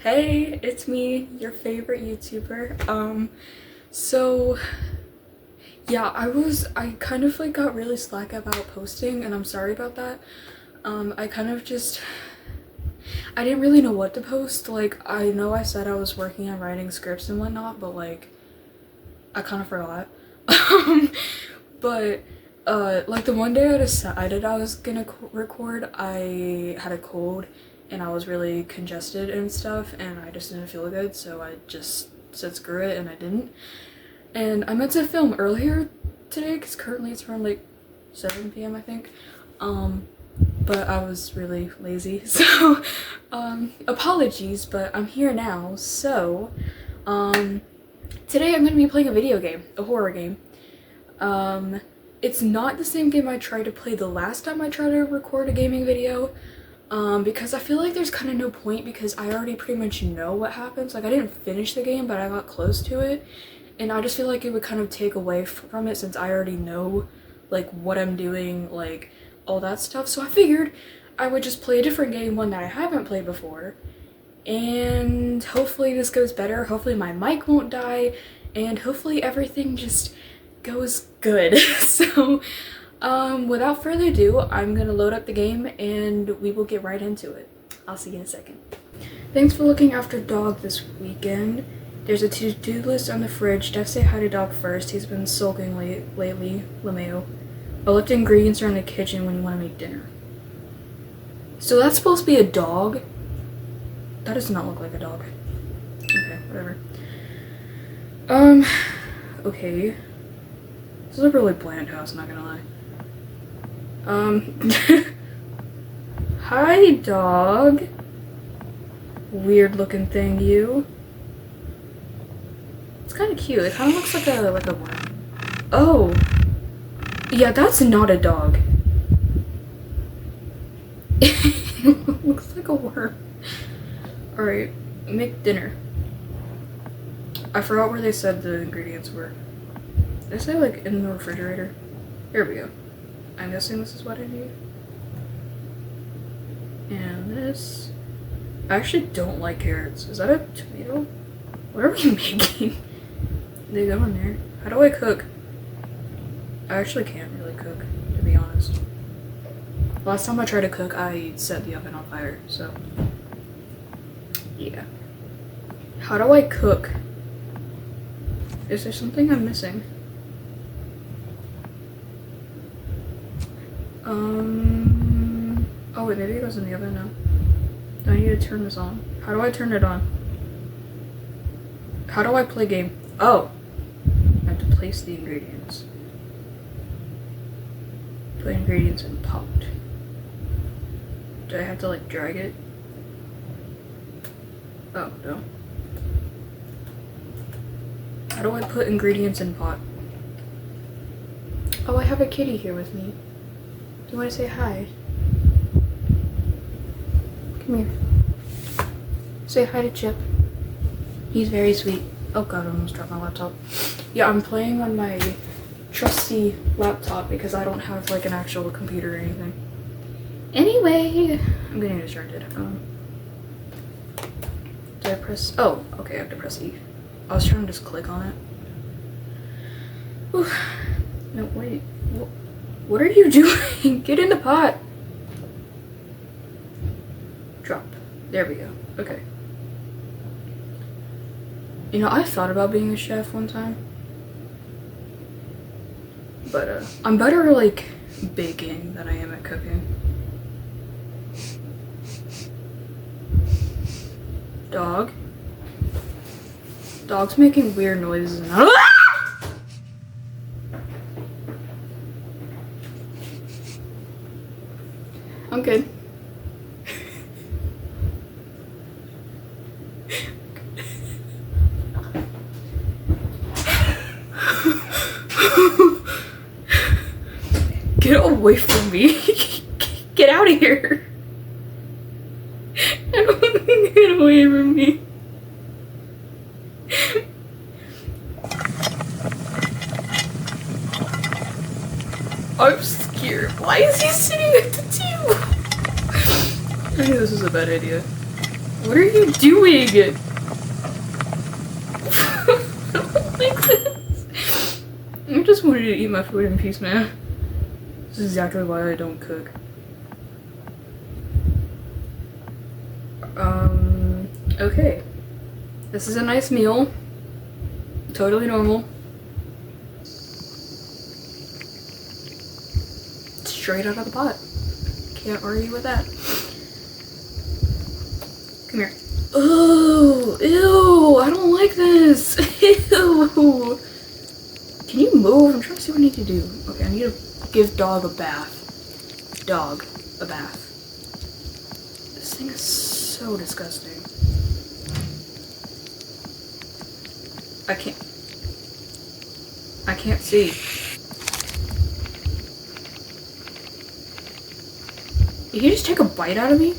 Hey, it's me, your favorite YouTuber. So yeah, I kind of like got really slack about posting and I'm sorry about that. I kind of just, I didn't really know what to post. Like, I know I said I was working on writing scripts and whatnot, but like, I kind of forgot. But like the one day I decided I was gonna record, I had a cold and I was really congested and stuff and I just didn't feel good, so I just said screw it and I didn't. And I meant to film earlier today because currently it's around like 7 p.m. I think. But I was really lazy, so apologies, but I'm here now. So today I'm gonna be playing a video game, a horror game. It's not the same game I tried to play the last time I tried to record a gaming video, because I feel like there's kind of no point because I already pretty much know what happens. Like, I didn't finish the game, but I got close to it, and I just feel like it would kind of take away from it since I already know, like, what I'm doing, like, all that stuff. So I figured I would just play a different game, one that I haven't played before, and hopefully this goes better. Hopefully my mic won't die, and hopefully everything just goes good. So without further ado, I'm gonna load up the game and we will get right into it. I'll see you in a second. Thanks for looking after dog this weekend. There's a to-do list on the fridge. Def say hi to dog first. He's been sulking lately. LeMayo. I left ingredients around the kitchen when you want to make dinner. So that's supposed to be a dog? That does not look like a dog. Okay, whatever. Okay. This is a really bland house, not gonna lie. Hi, dog. Weird looking thing, you. It's kind of cute. It kind of looks like a worm. Oh. Yeah, that's not a dog. It looks like a worm. Alright, make dinner. I forgot where they said the ingredients were. Did I say like in the refrigerator? Here we go. I'm guessing this is what I need. And this. I actually don't like carrots. Is that a tomato? What are we making? They go in there. How do I cook? I actually can't really cook, to be honest. Last time I tried to cook, I set the oven on fire, so. Yeah. How do I cook? Is there something I'm missing? Oh wait, maybe it goes in the oven now. Do I need to turn this on? How do I turn it on? How do I play game? Oh! I have to place the ingredients. Put ingredients in pot. Do I have to like drag it? Oh, no. How do I put ingredients in pot? Oh, I have a kitty here with me. Do you want to say hi? Come here. Say hi to Chip. He's very sweet. Oh god, I almost dropped my laptop. Yeah, I'm playing on my trusty laptop because I don't have like an actual computer or anything. Anyway, I'm getting distracted. Did I press? Oh, okay, I have to press E. I was trying to just click on it. Whew. No, wait. What are you doing? Get in the pot. Drop. There we go. Okay. You know, I thought about being a chef one time. But, I'm better at, like, baking than I am at cooking. Dog. Dog's making weird noises and I'm good. Get away from me. Get out of here. Get away from me. I'm scared. Why is he sitting at the table? I knew this was a bad idea. What are you doing? I don't like this. I just wanted to eat my food in peace, man. This is exactly why I don't cook. Okay. This is a nice meal. Totally normal. Straight out of the pot. Can't argue with that. Come here. Oh, ew, I don't like this. Ew. Can you move? I'm trying to see what I need to do. Okay, I need to give dog a bath. Dog a bath. This thing is so disgusting. I can't see. Did he just take a bite out of me?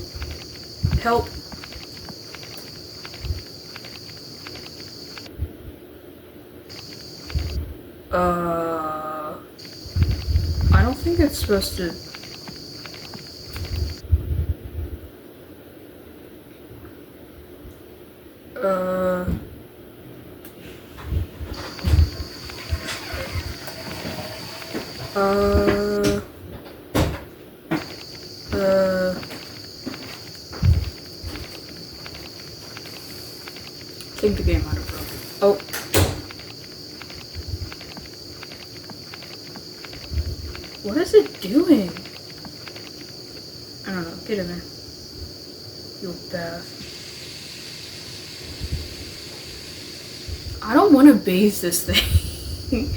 Help. I don't think it's supposed to. I think the game might have broken. Oh. What is it doing? I don't know. Get in there. Your bath. I don't want to bathe this thing.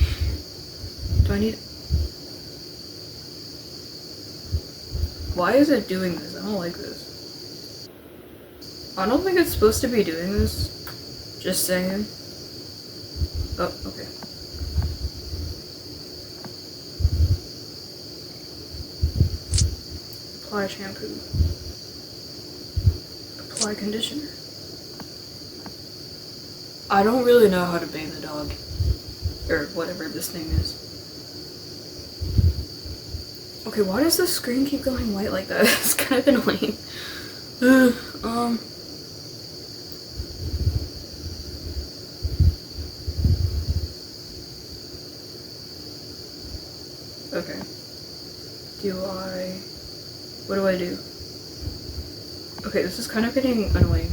Do I need... Why is it doing this? I don't like this. I don't think it's supposed to be doing this. Just saying. Oh, okay. Apply shampoo. Apply conditioner. I don't really know how to bathe the dog. Or whatever this thing is. Okay, why does the screen keep going white like that? It's kind of annoying. Okay. What do I do? Okay, this is kind of getting annoying.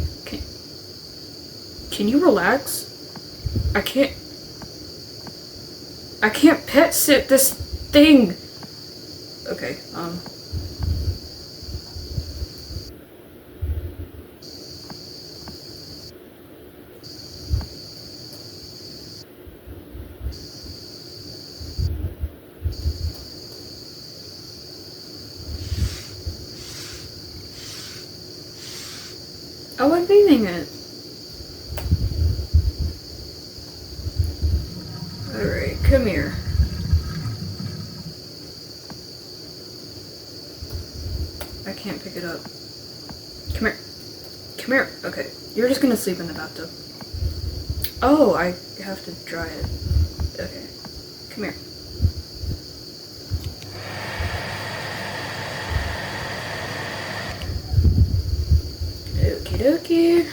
Can you relax? I can't pet sit this thing. Okay, oh, I'm bathing it. Alright, come here. I can't pick it up. Come here. Come here. Okay, you're just gonna sleep in the bathtub. Oh, I have to dry it. Okay, come here. Okie dokie.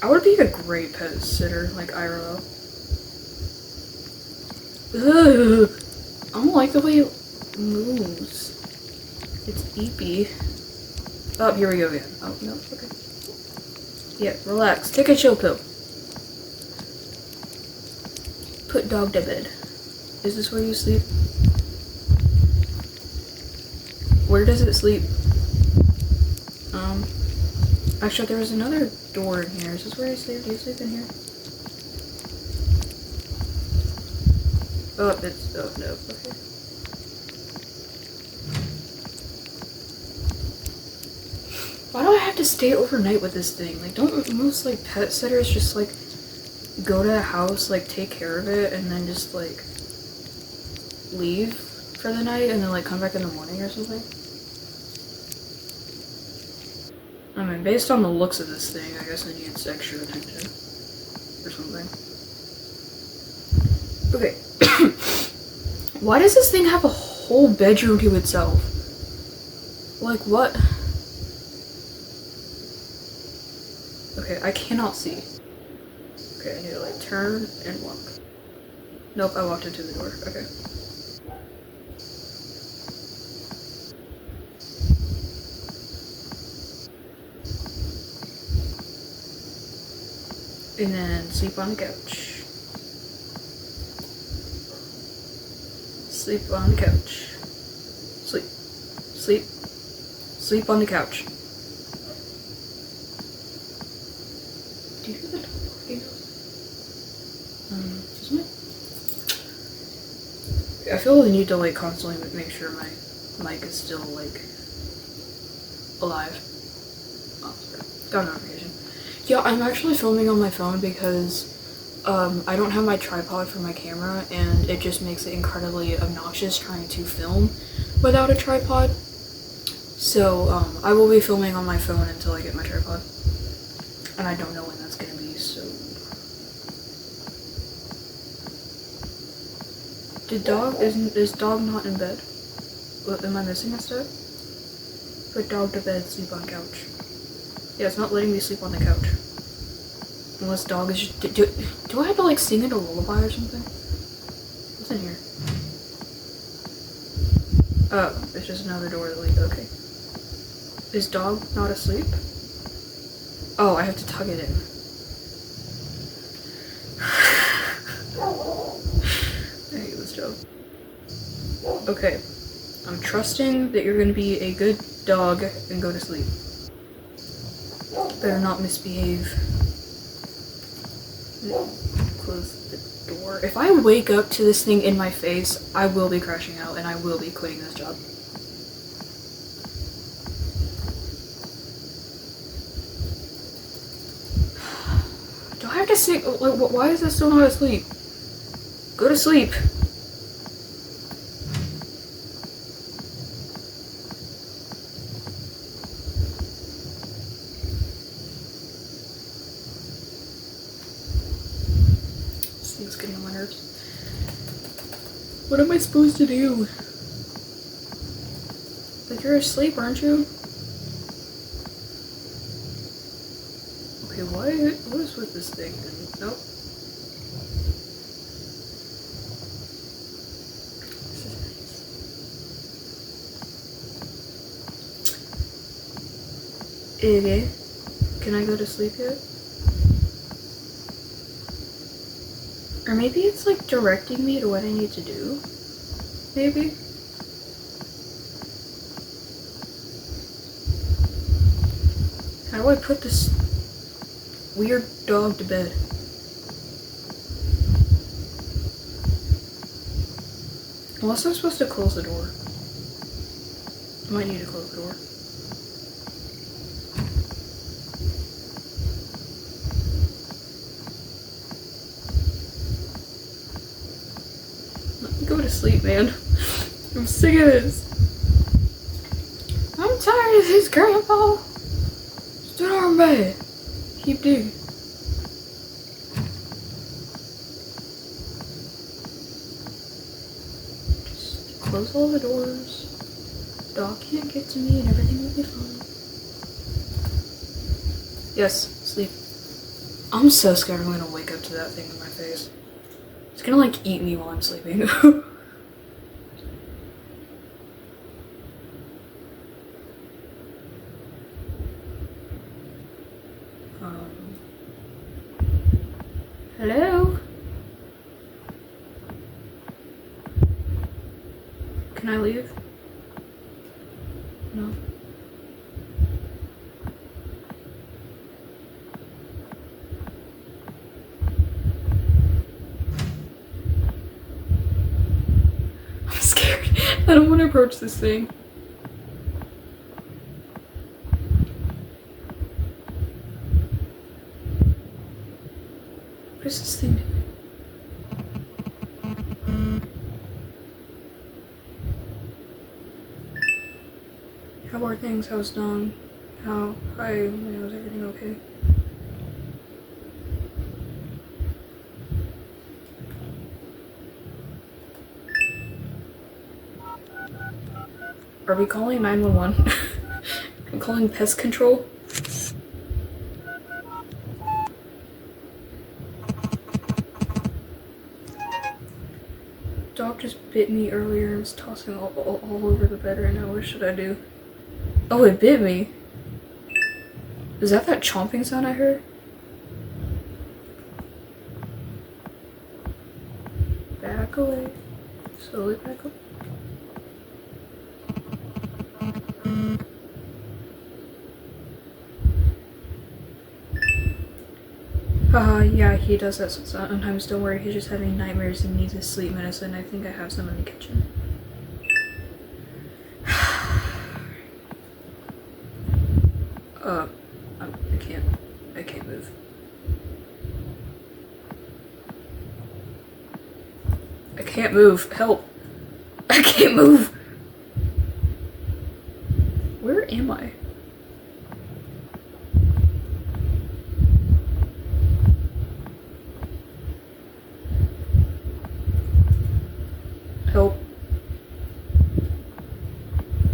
I would be a great pet sitter, like IRL. Ugh. I don't like the way it moves. It's beepy. Oh, here we go again. Oh, no, okay. Yeah, relax. Take a chill pill. Put dog to bed. Is this where you sleep? Where does it sleep? Actually, there was another door in here. Is this where you sleep? Do you sleep in here? Oh, it's... oh, no. Okay. Why do I have to stay overnight with this thing? Like, don't most, like, pet sitters just, like, go to a house, like, take care of it, and then just, like, leave for the night, and then, like, come back in the morning or something? I mean, based on the looks of this thing, I guess it needs extra attention. Or something. Okay. Why does this thing have a whole bedroom to itself? Like, what? Okay, I cannot see. Okay, I need to like turn and walk. Nope, I walked into the door. Okay. And then sleep on the couch. Sleep on the couch. Sleep. Sleep. Sleep on the couch. Do you hear the dog barking? Excuse me? I feel the need to like constantly make sure my mic is still like alive. Oh, sorry. Got a notification. Yeah, I'm actually filming on my phone because I don't have my tripod for my camera and it just makes it incredibly obnoxious trying to film without a tripod. So I will be filming on my phone until I get my tripod. And I don't know when that's gonna be, so. Is dog not in bed? What, am I missing a step? Put dog to bed, sleep on couch. Yeah, it's not letting me sleep on the couch. Unless dog is just, do I have to like sing it a lullaby or something? What's in here? Oh, it's just another door that leads, okay. Is dog not asleep? Oh, I have to tug it in. I hate this job. Okay, I'm trusting that you're gonna be a good dog and go to sleep. Better not misbehave. Close the door. If I wake up to this thing in my face, I will be crashing out and I will be quitting this job. Do I have to say, why is this still not asleep? Go to sleep. This thing's getting on my nerves. What am I supposed to do? Like, you're asleep, aren't you? Okay, what is with this thing? Nope. This is nice. Okay. Can I go to sleep yet? Or maybe it's like directing me to what I need to do? Maybe? How do I put this weird dog to bed? Unless I'm supposed to close the door. I might need to close the door. Let me go to sleep, man. I'm sick of this. I'm tired of this, Grandpa. Sit on bed. Keep digging. Just close all the doors. Dog can't get to me and everything will be fine. Yes, sleep. I'm so scared I'm gonna wake up to that thing in my face. It's gonna like eat me while I'm sleeping. Hello? Can I leave? No. I'm scared. I don't want to approach this thing. What is this thing doing? How are things? How's Dawn? Hi, how's everything okay? Are we calling 911? I'm calling pest control. dog just bit me earlier and is tossing all over the bed right now. What should I do? Oh, it bit me. Is that chomping sound I heard? Back away. Slowly back away. Yeah, he does that sometimes. Don't worry, he's just having nightmares and needs his sleep medicine. I think I have some in the kitchen. I can't move. I can't move. Help. I can't move. Where am I? Help.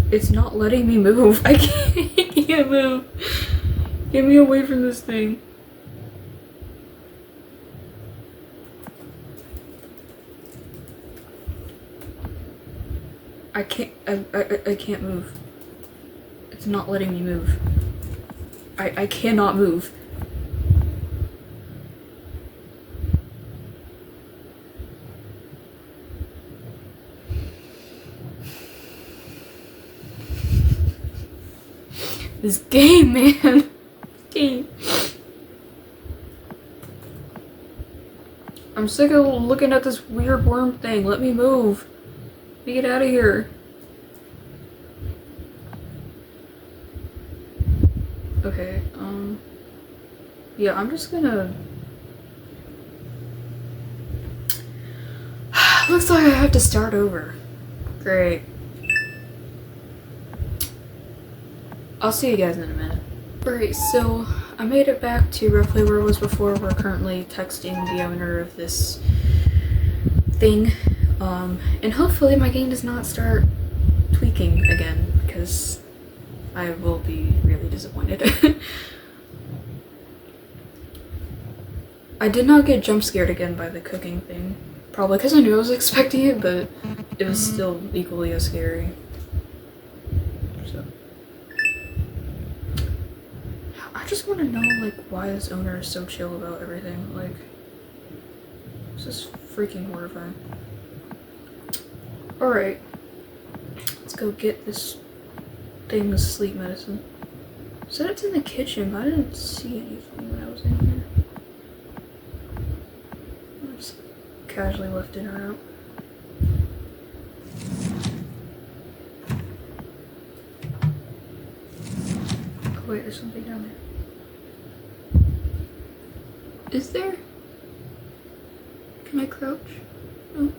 It's not letting me move. I can't move. Get me away from this thing. I can't move. It's not letting me move. I cannot move. This game, man. Game. I'm sick of looking at this weird worm thing. Let me move. Let me get out of here. Okay, yeah, I'm just gonna... Looks like I have to start over. Great. I'll see you guys in a minute. Alright, so I made it back to roughly where I was before. We're currently texting the owner of this thing. And hopefully my game does not start tweaking again, because I will be really disappointed. I did not get jump scared again by the cooking thing. Probably because I knew I was expecting it, but it was still equally as scary. So I just want to know, like, why this owner is so chill about everything. Like, this is freaking horrifying. Alright, let's go get this thing's sleep medicine. Said it's in the kitchen, but I didn't see anything when I was in here. I just casually left dinner out. Oh wait, there's something down there. Is there? Can I crouch? No.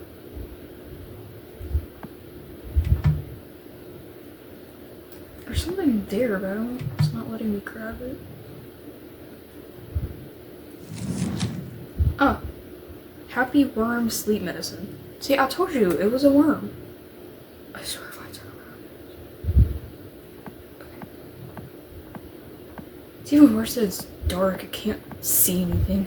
There's something there, but it's not letting me grab it. Oh. Happy worm sleep medicine. See, I told you, it was a worm. I swear if I turn around. Okay. It's even worse that it's dark. I can't see anything.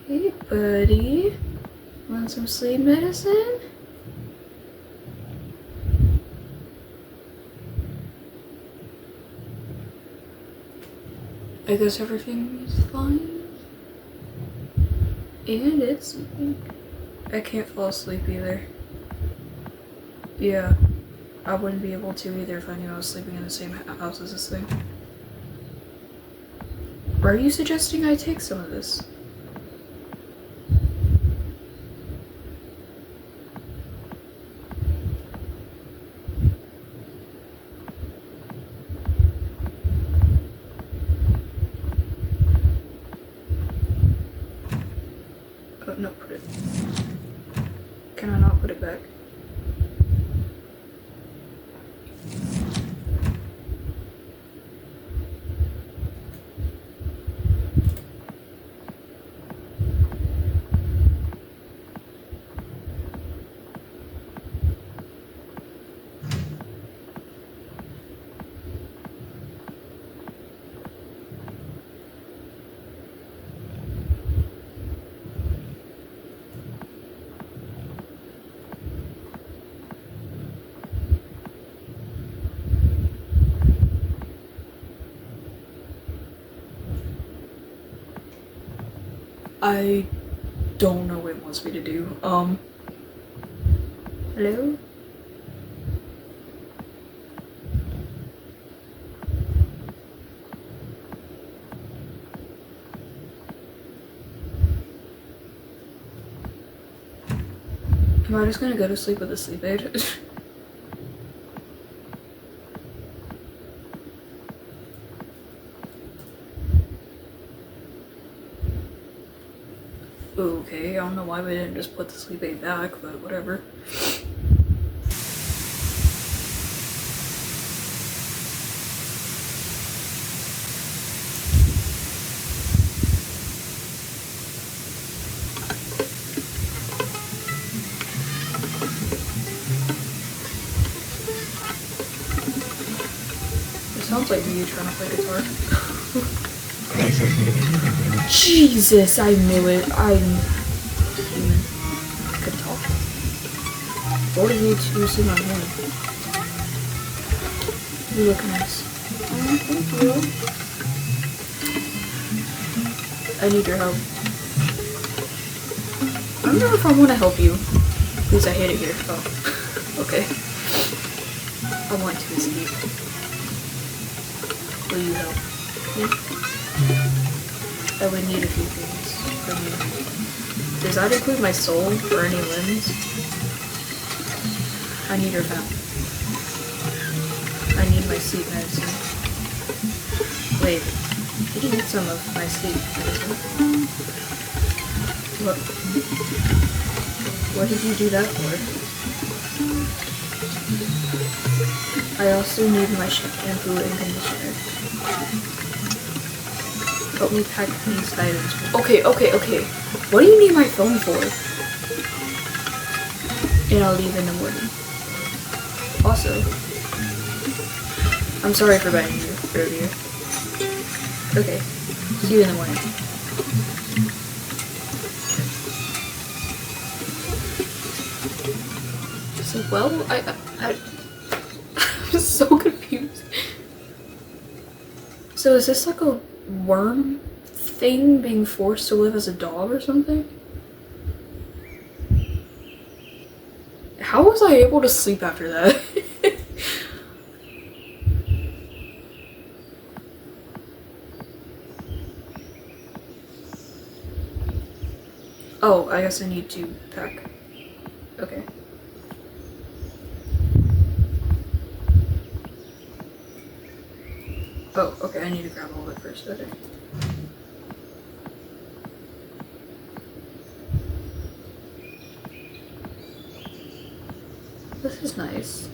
Hey, buddy. Want some sleep medicine? I guess everything is fine. And it's sleeping. I can't fall asleep either. Yeah, I wouldn't be able to either if I knew I was sleeping in the same house as this thing. Are you suggesting I take some of this? Oh, no, put it. Can I not put it back? I don't know what it wants me to do. Hello? Am I just gonna go to sleep with a sleep aid? Okay, I don't know why we didn't just put the sleep aid back, but whatever. It sounds like you trying to play guitar. Jesus, I knew it. I'm human. I could talk. What are you two sitting on here? You look nice. Oh, thank you. I need your help. I don't know if I want to help you. Please, I hate it here. Oh, okay. I want to escape. Will you help me? I would need a few things from you. Does that include my soul or any limbs? I need your found. I need my sleep medicine. Wait, did you need some of my sleep medicine? What did you do that for? I also need my shampoo and conditioner. Help me pack these items. Okay. What do you need my phone for? And I'll leave in the morning. Also, I'm sorry for biting you earlier. Okay, see you in the morning. So, well, I'm so confused. So is this like a worm thing being forced to live as a dog or something? How was I able to sleep after that? Oh, I guess I need to pack. Okay. Oh, okay, I need to grab all of it first, okay. This is nice.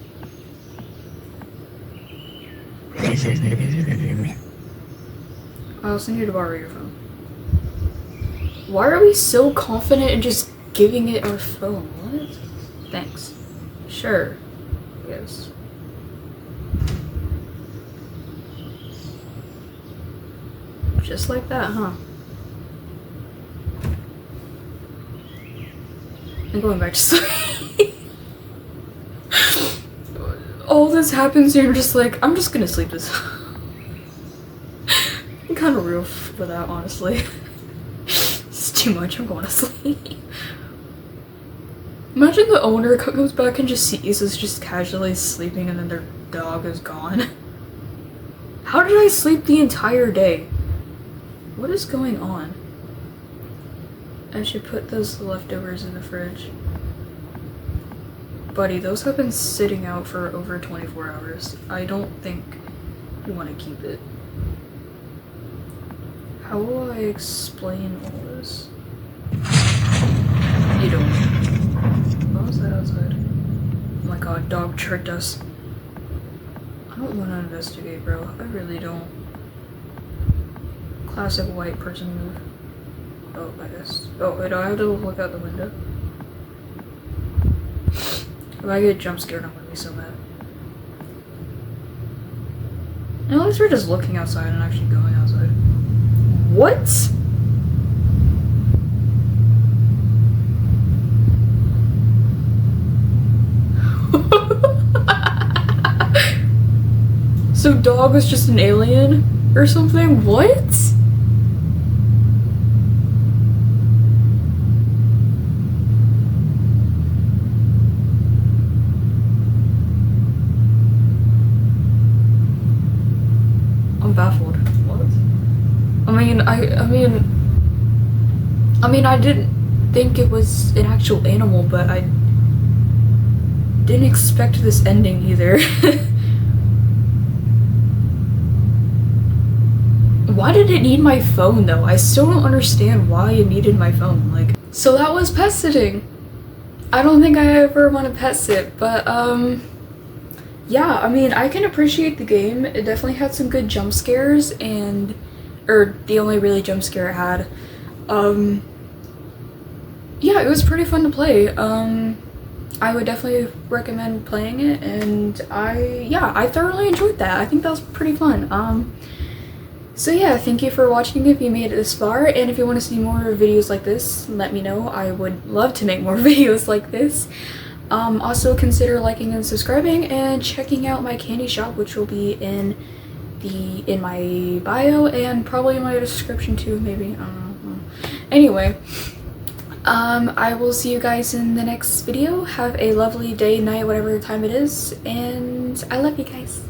I also need to borrow your phone. Why are we so confident in just giving it our phone? What? Thanks. Sure. Yes. Just like that, huh? I'm going back to sleep. All this happens and you're just like, I'm just gonna sleep this. I'm kind of real for that, honestly. It's too much, I'm going to sleep. Imagine the owner comes back and just sees us just casually sleeping and then their dog is gone. How did I sleep the entire day? What is going on? I should put those leftovers in the fridge. Buddy, those have been sitting out for over 24 hours. I don't think you want to keep it. How will I explain all this? You don't. What was that outside? Oh my god, dog tricked us. I don't want to investigate, bro. I really don't. Classic white person move. Oh, I guess. Oh, wait, do I have to look out the window? If I get jump scared, I'm gonna be so mad. At least we're just looking outside and actually going outside. What? So dog was just an alien or something? What? baffled. What? I mean, I didn't think it was an actual animal, but I didn't expect this ending either. Why did it need my phone though? I still don't understand why it needed my phone. Like, so that was pet sitting. I don't think I ever want to pet sit, but yeah, I mean, I can appreciate the game. It definitely had some good jump scares, or the only really jump scare it had. Yeah, it was pretty fun to play. I would definitely recommend playing it, and I thoroughly enjoyed that. I think that was pretty fun. So yeah, thank you for watching if you made it this far, and if you want to see more videos like this, let me know. I would love to make more videos like this. Also consider liking and subscribing and checking out my candy shop, which will be in my bio and probably in my description too, maybe. I don't know. Anyway, I will see you guys in the next video. Have a lovely day, night, whatever time it is, and I love you guys.